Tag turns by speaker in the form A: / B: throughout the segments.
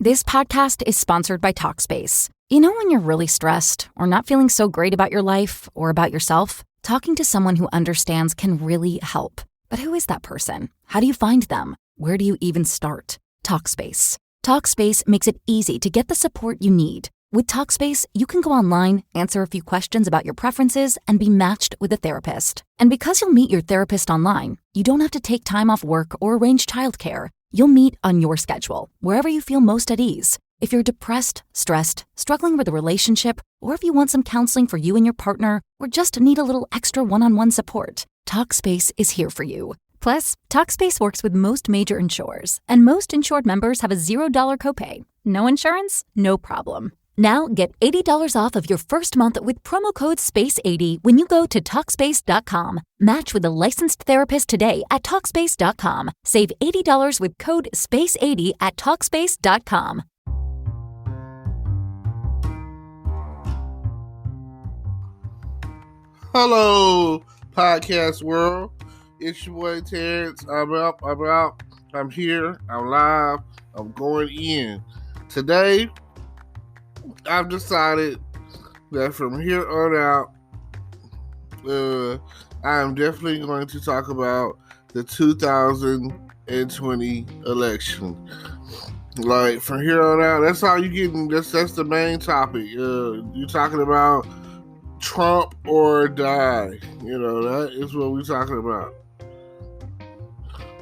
A: This podcast is sponsored by Talkspace. You know when you're really stressed or not feeling so great about your life or about yourself? Talking to someone who understands can really help. But who is that person? How do you find them? Where do you even start? Talkspace. Talkspace makes it easy to get the support you need. With Talkspace, you can go online, answer a few questions about your preferences, and be matched with a therapist. And because you'll meet your therapist online, you don't have to take time off work or arrange childcare. You'll meet on your schedule, wherever you feel most at ease. If you're depressed, stressed, struggling with a relationship, or if you want some counseling for you and your partner, or just need a little extra one-on-one support, Talkspace is here for you. Plus, Talkspace works with most major insurers, and most insured members have a $0 copay. No insurance? No problem. Now get $80 off of your first month with promo code SPACE80 when you go to Talkspace.com. Match with a licensed therapist today at Talkspace.com. Save $80 with code SPACE80 at Talkspace.com.
B: Hello, podcast world. It's your boy Terrence. I'm up, I'm out, I'm here, I'm live, I'm going in. Today, I've decided that from here on out, I am definitely going to talk about the 2020 election. Like, from here on out, that's all you getting. That's the main topic. You're talking about Trump or die. You know, that is what we're talking about.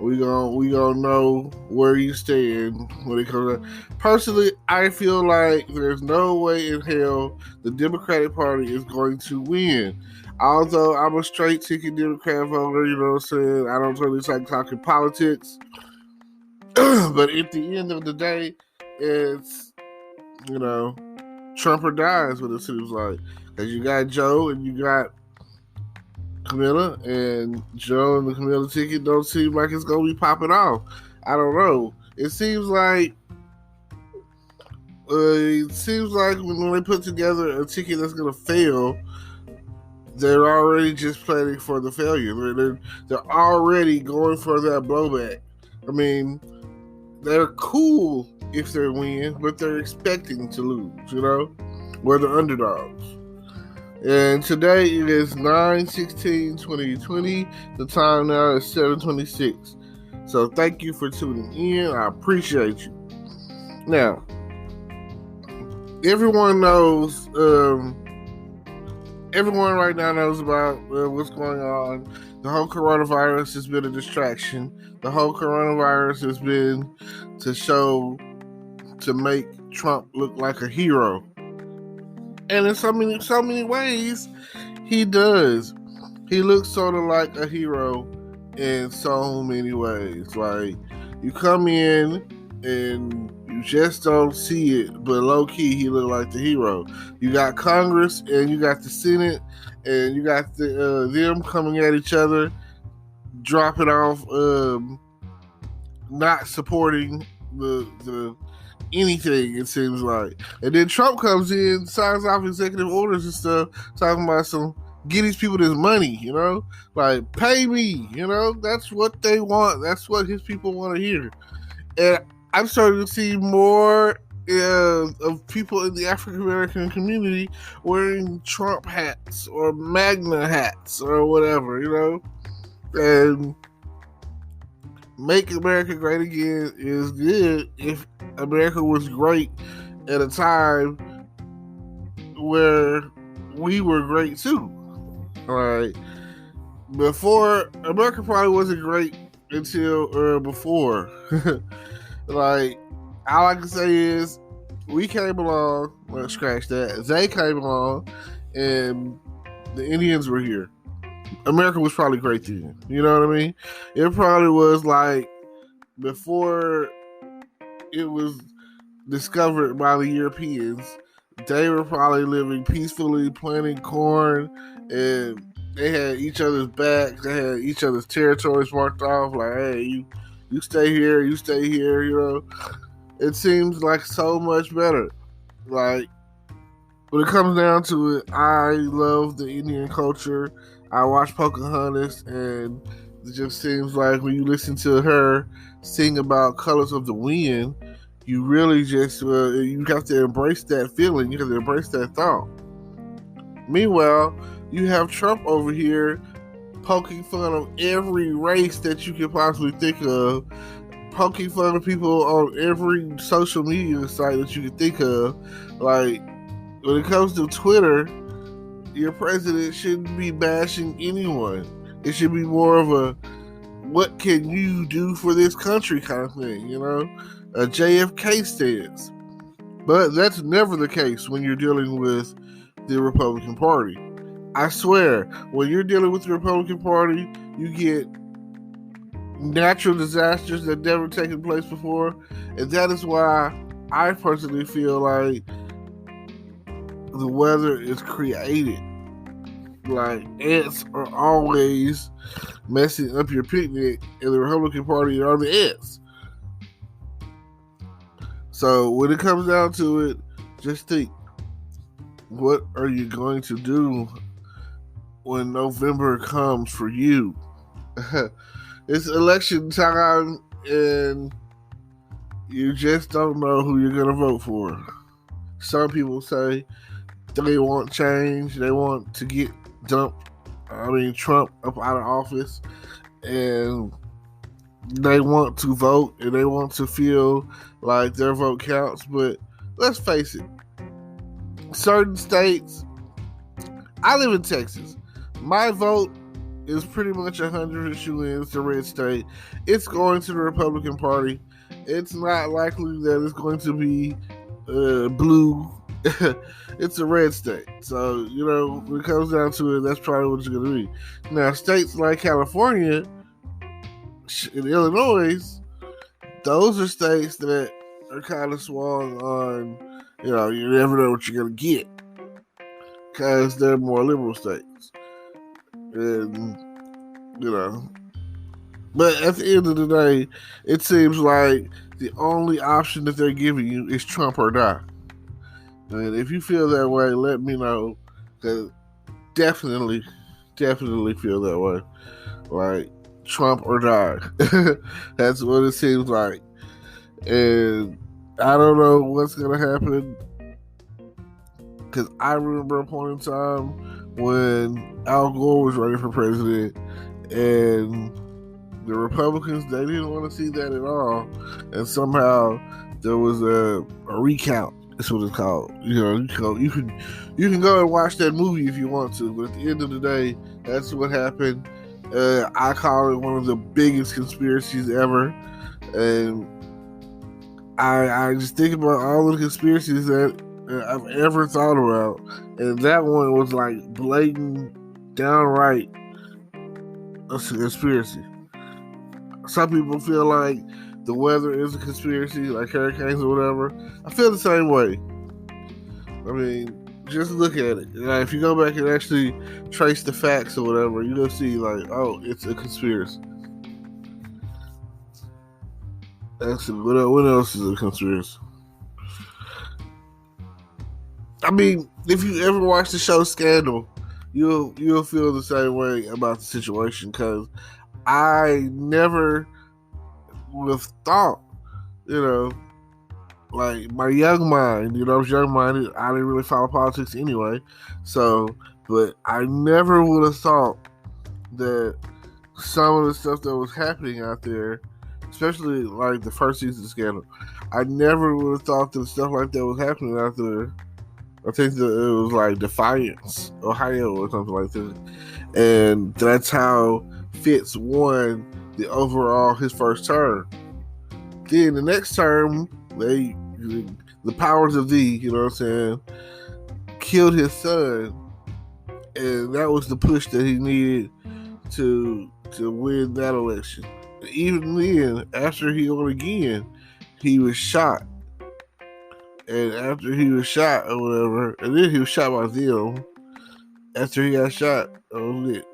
B: We gonna know where you stand when it comes to. Personally, I feel like there's no way in hell the Democratic Party is going to win. Although I'm a straight ticket Democrat voter, you know what I'm saying? I don't really like talking politics. But at the end of the day, it's, you know, Trump or die is what it seems like. Because you got Joe and you got Camilla, and Joe and the Camilla ticket don't seem like it's going to be popping off. I don't know. It seems like when they put together a ticket that's going to fail, they're already just planning for the failure. They're already going for that blowback. I mean, they're cool if they win, but they're expecting to lose, you know? We're the underdogs. And today it is 9/16/2020. The time now is 7:26. So thank you for tuning in. I appreciate you. Now, everyone knows, everyone right now knows about what's going on. The whole coronavirus has been a distraction. The whole coronavirus has been to make Trump look like a hero. And in so many ways, he does. He looks sort of like a hero in so many ways. Like, you come in and you just don't see it, but low-key, he looked like the hero. You got Congress and you got the Senate and you got them coming at each other, dropping off, not supporting the anything, it seems like. And then Trump comes in, signs off executive orders and stuff, talking about get these people this money, you know? Like, pay me, you know? That's what they want. That's what his people want to hear. And I'm starting to see more of people in the African American community wearing Trump hats or MAGA hats or whatever, you know? And Make America Great Again is good if America was great at a time where we were great too. Right? Before, America probably wasn't great until before. Like, all I can say is we came along, well, scratch that. They came along and the Indians were here. America was probably great then. You know what I mean? It probably was like before it was discovered by the Europeans. They were probably living peacefully, planting corn, and they had each other's backs. They had each other's territories marked off. Like, hey, you stay here, you stay here. You know, it seems like so much better. Like, when it comes down to it, I love the Indian culture. I watch Pocahontas, and it just seems like when you listen to her sing about Colors of the Wind, you really just you have to embrace that feeling. You have to embrace that thought. Meanwhile, you have Trump over here poking fun of every race that you could possibly think of, poking fun of people on every social media site that you could think of. Like, when it comes to Twitter, your president shouldn't be bashing anyone. It should be more of a, what can you do for this country kind of thing, you know? A JFK stance. But that's never the case when you're dealing with the Republican Party. I swear, when you're dealing with the Republican Party, you get natural disasters that never taken place before. And that is why I personally feel like the weather is created. Like, ants are always messing up your picnic, and the Republican Party are the ants. So when it comes down to it, just think, what are you going to do when November comes for you? It's election time, and you just don't know who you're going to vote for. Some people say they want change, they want to get Trump up out of office, and they want to vote, and they want to feel like their vote counts. But let's face it, certain states, I live in Texas, my vote is pretty much 100 shoe-in. It's a red state. It's going to the Republican Party. It's not likely that it's going to be blue. It's a red state. So, you know, when it comes down to it, that's probably what it's going to be. Now, states like California and Illinois, those are states that are kind of swung on, you know, you never know what you're going to get, because they're more liberal states. And, you know, but at the end of the day, it seems like the only option that they're giving you is Trump or die. And if you feel that way, let me know, because definitely feel that way. Like, Trump or die. That's what it seems like. And I don't know what's going to happen, because I remember a point in time when Al Gore was running for president, and the Republicans, they didn't want to see that at all. And somehow there was a recount. That's what it's called. You know, you can go and watch that movie if you want to, but at the end of the day, that's what happened. I call it one of the biggest conspiracies ever, and I just think about all the conspiracies that I've ever thought about, and that one was like blatant, downright a conspiracy. Some people feel like the weather is a conspiracy, like hurricanes or whatever. I feel the same way. I mean, just look at it. Like, if you go back and actually trace the facts or whatever, you'll see, like, oh, it's a conspiracy. Actually, what else is a conspiracy? I mean, if you ever watch the show Scandal, you'll feel the same way about the situation, because I never would have thought, you know, like, my young mind, you know, I was young-minded, I didn't really follow politics anyway, so, but I never would have thought that some of the stuff that was happening out there, especially, like, the first season of Scandal, I never would have thought that stuff like that was happening out there. I think that it was, like, Defiance, Ohio, or something like that, and that's how Fitz won his first term. Then the next term, the powers of thee, you know what I'm saying, killed his son, and that was the push that he needed to win that election. Even then, after he won again, he was shot. And after he was shot or whatever, and then he was shot by them. After he got shot, that was it.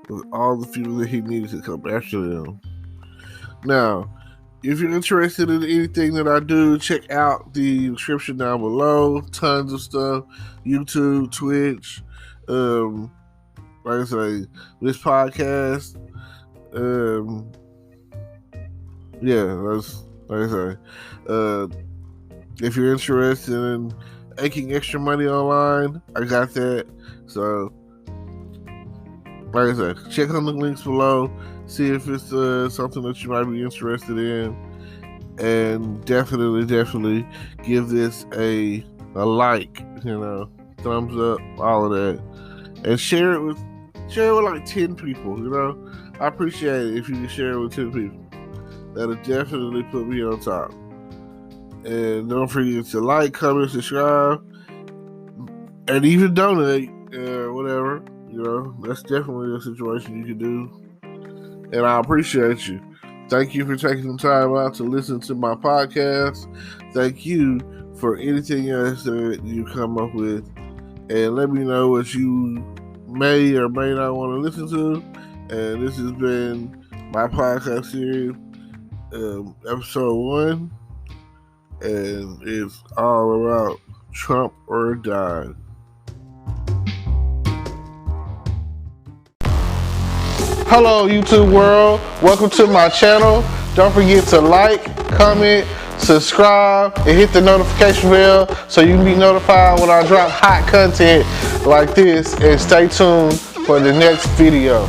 B: With all the people that he needed to come after them. Now, if you're interested in anything that I do, check out the description down below. Tons of stuff. YouTube, Twitch. Like I say, this podcast. yeah, that's like I say. If you're interested in making extra money online, I got that. So, like I said, check on the links below, see if it's something that you might be interested in, and definitely give this a like, thumbs up, all of that, and share it with like 10 people. I appreciate it if you can share it with 10 people. That'll definitely put me on top. And don't forget to like, comment, subscribe, and even donate, whatever. That's definitely a situation you can do. And I appreciate you. Thank you for taking the time out to listen to my podcast. Thank you for anything else that you come up with. And let me know what you may or may not want to listen to. And this has been my podcast series, episode 1. And it's all about Trump or die. Hello, YouTube world. Welcome to my channel. Don't forget to like, comment, subscribe, and hit the notification bell so you can be notified when I drop hot content like this. And stay tuned for the next video.